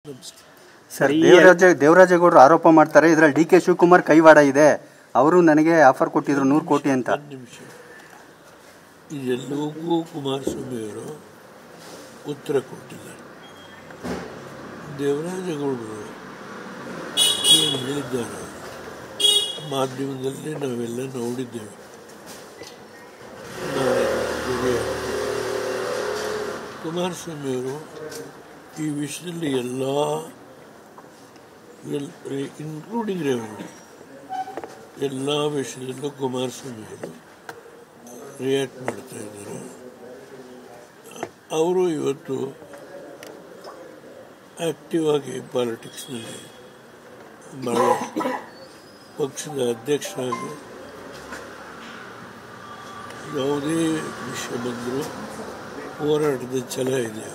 Sir, ದೇವರಾಜೇಗೌಡರು ಆರೋಪ ಮಾಡ್ತಾರೆ, ಇದರಲ್ಲಿ ಡಿ ಕೆ ಶಿವಕುಮಾರ್ ಕೈವಾಡ ಇದೆ. ಅವರು ನನಗೆ ಆಫರ್ ಕೊಟ್ಟಿದ್ರು 100 ಕೋಟಿ ಅಂತ. ಇದೆಲ್ಲವೂ ಕುಮಾರಸ್ವಾಮಿಯವರು ಉತ್ತರ ಕೊಟ್ಟಿದ್ದಾರೆ. ದೇವರಾಜೇಗೌಡರು ಏನು ಹೇಳಿದ್ದಾರೆ ಮಾಧ್ಯಮದಲ್ಲಿ ನಾವೆಲ್ಲ ನೋಡಿದ್ದೇವೆ. ಕುಮಾರಸ್ವಾಮಿಯವರು ಈ ವಿಷಯದಲ್ಲಿ ಎಲ್ಲ ಇನ್ಕ್ಲೂಡಿಂಗ್ ರೆವೆನ್ಯೂ ಎಲ್ಲ ವಿಷಯದಲ್ಲೂ ಕುಮಾರಸ್ವಾಮಿಯವರು ರಿಯಾಕ್ಟ್ ಮಾಡ್ತಾ ಇದ್ದಾರೆ. ಅವರು ಇವತ್ತು ಆ್ಯಕ್ಟಿವ್ ಆಗಿ ಪಾಲಿಟಿಕ್ಸ್ನಲ್ಲಿ ಭಾಳ ಪಕ್ಷದ ಅಧ್ಯಕ್ಷರಾಗಿ ಯಾವುದೇ ವಿಷಯ ಬಂದರೂ ಹೋರಾಟದ ಛಲ ಇದೆ.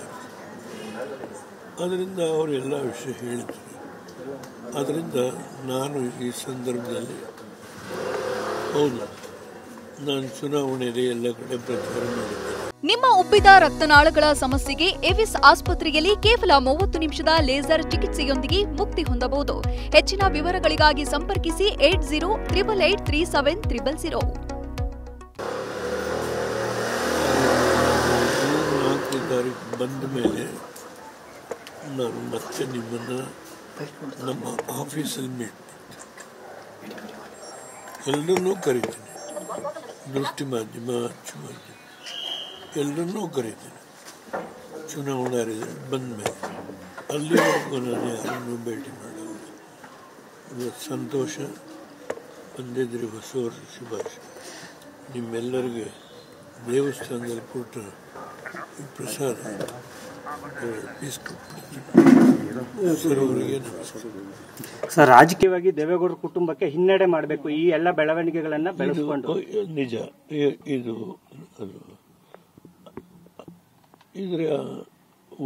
ಅದರಿಂದ ಅವರು ಎಲ್ಲ ವಿಷಯ ಹೇಳಿದ್ದಾರೆ. ಅದರಿಂದ ನಾನು ಈ ಸಂದರ್ಭದಲ್ಲಿ ಹೌದು, ನಾನು ಚುನಾವಣೆಯಲ್ಲಿ ಎಲ್ಲ ಕಡೆ ಪ್ರಚಾರ ಮಾಡಿದ್ದೇನೆ. ನಿಮ್ಮ ಉಬ್ಬಿದ ರಕ್ತನಾಳಗಳ ಸಮಸ್ಯೆಗೆ ಎವಿಸ್ ಆಸ್ಪತ್ರೆಯಲ್ಲಿ ಕೇವಲ 30 ನಿಮಿಷದ ಲೇಸರ್ ಚಿಕಿತ್ಸೆಯೊಂದಿಗೆ ಮುಕ್ತಿ ಹೊಂದಬಹುದು. ಹೆಚ್ಚಿನ ವಿವರಗಳಿಗಾಗಿ ಸಂಪರ್ಕಿಸಿ 8088837300. 4ನೇ ತಾರೀಕು ಬಂದ ಮೇಲೆ ನಾನು ಮತ್ತೆ ನಿಮ್ಮನ್ನು ನಮ್ಮ ಆಫೀಸಲ್ಲಿ ಮೀಟ್ ಎಲ್ಲರನ್ನೂ ಕರಿತೀನಿ. ದೃಷ್ಟಿ ಮಾಧ್ಯಮ, ಅಚ್ಚುಮಾಧ್ಯಮ ಎಲ್ಲರನ್ನೂ ಕರಿತೀನಿ. ಚುನಾವಣಾ ರಿಸಲ್ಟ್ ಬಂದ ಮೇಲೆ ಅಲ್ಲಿವರೆಗೂ ನಾನು ಯಾರನ್ನೂ ಭೇಟಿ ಮಾಡಲ್ಲ. ಇವತ್ತು ಸಂತೋಷ ಬಂದಿದ್ದರೆ ಹೊಸ ವರ್ಷ ಶುಭಾಶಯ. ನಿಮ್ಮೆಲ್ಲರಿಗೆ ದೇವಸ್ಥಾನದಲ್ಲಿ ಕೊಟ್ಟ ಈ ಪ್ರಸಾದ ಸರ್ವರಿಗೆ ನಮಸ್ಕಾರ. ಸರ್, ರಾಜಕೀಯವಾಗಿ ದೇವೇಗೌಡರ ಕುಟುಂಬಕ್ಕೆ ಹಿನ್ನಡೆ ಮಾಡಬೇಕು, ಈ ಎಲ್ಲ ಬೆಳವಣಿಗೆಗಳನ್ನ ಬೆಳೆಸಿಕೊಂಡು. ನಿಜ, ಇದು ಅದು ಇದರ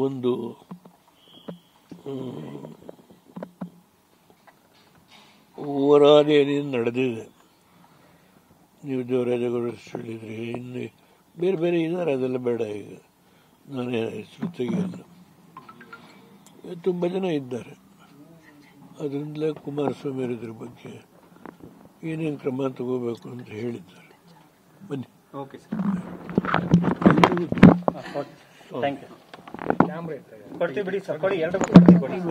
ಒಂದು ಓವರಾಲ್ ಏನೇನು ನಡೆದಿದೆ. ನೀವು ದೇವರಾಜೇಗೌಡರು ಹೇಳಿದ್ರಿ, ಇನ್ನು ಬೇರೆ ಬೇರೆ ಇದ್ದಾರೆ, ಅದೆಲ್ಲ ಬೇಡ. ಈಗ ನಾನೇ ಹೆಸರು ತೆಗೆಯಲ್ಲ. ತುಂಬ ಜನ ಇದ್ದಾರೆ. ಅದರಿಂದಲೇ ಕುಮಾರಸ್ವಾಮಿ ಇದ್ರ ಬಗ್ಗೆ ಏನೇನು ಕ್ರಮ ತಗೋಬೇಕು ಅಂತ ಹೇಳಿದ್ದಾರೆ. ಬನ್ನಿ. Okay sir, thank you. ಕೊಡ್ತೀವಿ ಬಿಡಿ ಸರ್, ಕೊಡಿ, 2 ಕೊಡ್ತೀವಿ.